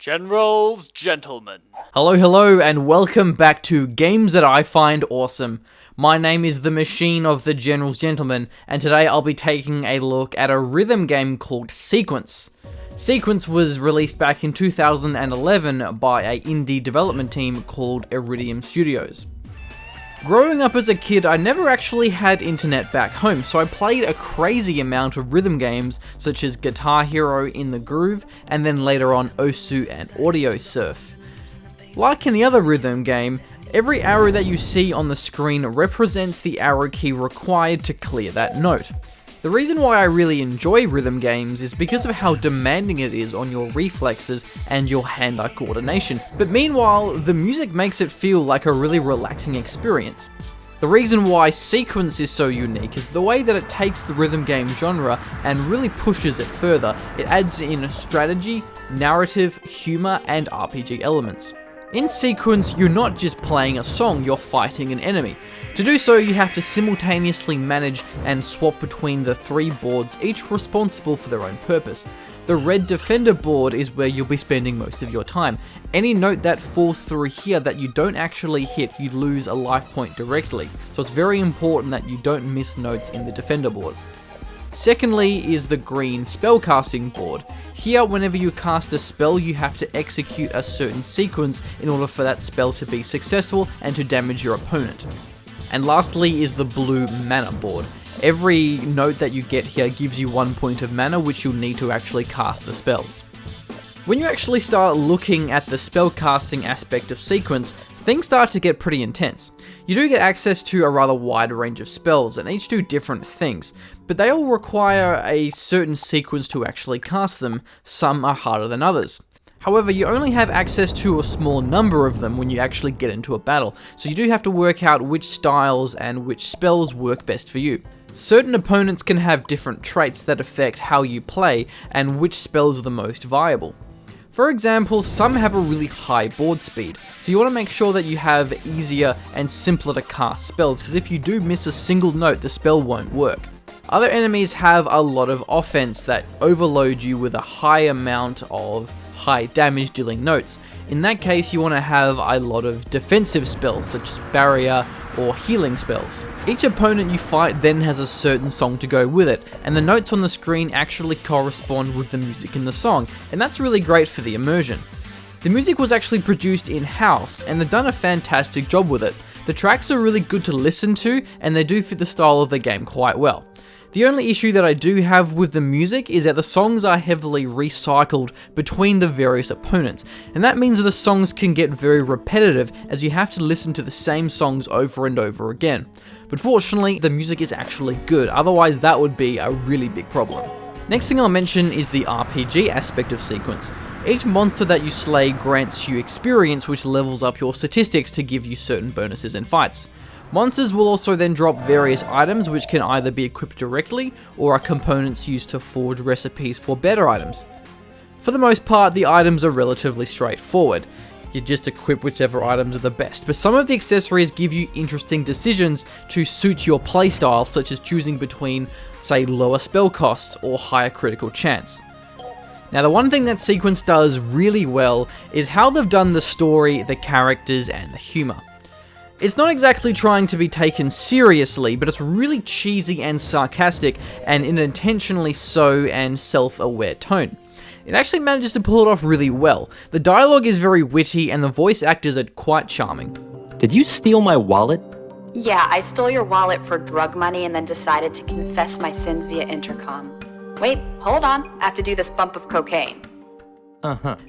Gentlemen. Hello, and welcome back to Games That I Find Awesome. My name is the Machine of the Gentlemen, and today I'll be taking a look at a rhythm game called Sequence. Sequence was released back in 2011 by an indie development team called Iridium Studios. Growing up as a kid, I never actually had internet back home, so I played a crazy amount of rhythm games such as Guitar Hero in the Groove, and then later on Osu and Audio Surf. Like any other rhythm game, every arrow that you see on the screen represents the arrow key required to clear that note. The reason why I really enjoy rhythm games is because of how demanding it is on your reflexes and your hand-eye coordination, but meanwhile, the music makes it feel like a really relaxing experience. The reason why Sequence is so unique is the way that it takes the rhythm game genre and really pushes it further. It adds in strategy, narrative, humor, and RPG elements. In Sequence, you're not just playing a song, you're fighting an enemy. To do so, you have to simultaneously manage and swap between the three boards, each responsible for their own purpose. The red defender board is where you'll be spending most of your time. Any note that falls through here that you don't actually hit, you lose a life point directly, so it's very important that you don't miss notes in the defender board. Secondly is the green spellcasting board. Here, whenever you cast a spell, you have to execute a certain sequence in order for that spell to be successful and to damage your opponent. And lastly is the blue mana board. Every note that you get here gives you 1 point of mana, which you'll need to actually cast the spells. When you actually start looking at the spellcasting aspect of Sequence, things start to get pretty intense. You do get access to a rather wide range of spells, and each do different things, but they all require a certain sequence to actually cast them. Some are harder than others. However, you only have access to a small number of them when you actually get into a battle, so you do have to work out which styles and which spells work best for you. Certain opponents can have different traits that affect how you play and which spells are the most viable. For example, some have a really high board speed, so you want to make sure that you have easier and simpler to cast spells, because if you do miss a single note, the spell won't work. Other enemies have a lot of offense that overload you with a high amount of high damage dealing notes. In that case, you want to have a lot of defensive spells such as barrier or healing spells. Each opponent you fight then has a certain song to go with it, and the notes on the screen actually correspond with the music in the song, and that's really great for the immersion. The music was actually produced in-house, and they've done a fantastic job with it. The tracks are really good to listen to, and they do fit the style of the game quite well. The only issue that I do have with the music is that the songs are heavily recycled between the various opponents, and that means that the songs can get very repetitive as you have to listen to the same songs over and over again. But fortunately, the music is actually good, otherwise that would be a really big problem. Next thing I'll mention is the RPG aspect of Sequence. Each monster that you slay grants you experience, which levels up your statistics to give you certain bonuses in fights. Monsters will also then drop various items which can either be equipped directly or are components used to forge recipes for better items. For the most part, the items are relatively straightforward. You just equip whichever items are the best, but some of the accessories give you interesting decisions to suit your playstyle, such as choosing between, say, lower spell costs or higher critical chance. Now, the one thing that Sequence does really well is how they've done the story, the characters, and the humor. It's not exactly trying to be taken seriously, but it's really cheesy and sarcastic, and in an intentionally so and self-aware tone. It actually manages to pull it off really well. The dialogue is very witty, and the voice actors are quite charming. Did you steal my wallet? Yeah, I stole your wallet for drug money and then decided to confess my sins via intercom. Wait, hold on, I have to do this bump of cocaine.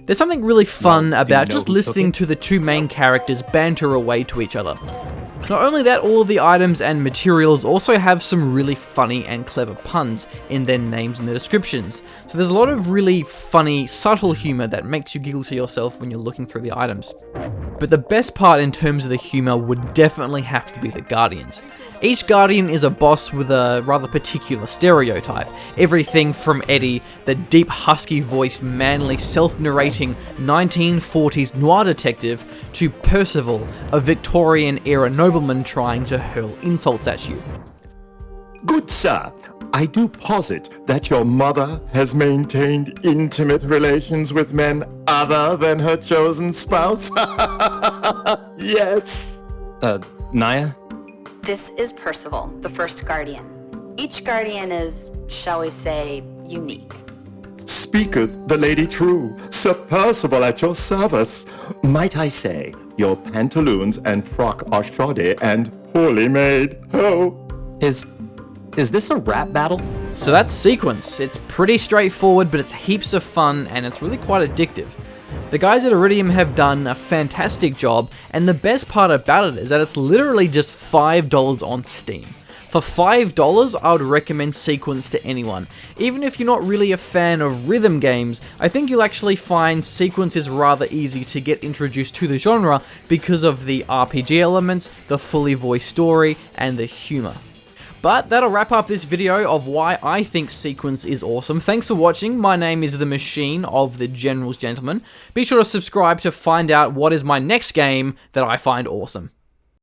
There's something really fun about just listening to the two main characters banter away to each other. Not only that, all of the items and materials also have some really funny and clever puns in their names and their descriptions. So there's a lot of really funny, subtle humor that makes you giggle to yourself when you're looking through the items. But the best part in terms of the humor would definitely have to be the Guardians. Each Guardian is a boss with a rather particular stereotype. Everything from Eddie, the deep husky-voiced, manly, self-narrating 1940s noir detective, to Percival, a Victorian-era nobleman trying to hurl insults at you. Good sir, I do posit that your mother has maintained intimate relations with men other than her chosen spouse. Yes. Naya? This is Percival, the first guardian. Each guardian is, shall we say, unique. Speaketh the lady true, Sir Percival at your service. Might I say, your pantaloons and frock are shoddy and poorly made. Oh. Is this a rap battle? So that's Sequence. It's pretty straightforward, but it's heaps of fun, and it's really quite addictive. The guys at Iridium have done a fantastic job, and the best part about it is that it's literally just $5 on Steam. For $5, I would recommend Sequence to anyone. Even if you're not really a fan of rhythm games, I think you'll actually find Sequence is rather easy to get introduced to the genre because of the RPG elements, the fully voiced story, and the humor. But that'll wrap up this video of why I think Sequence is awesome. Thanks for watching. My name is The Machine of the Generals Gentlemen. Be sure to subscribe to find out what is my next game that I find awesome.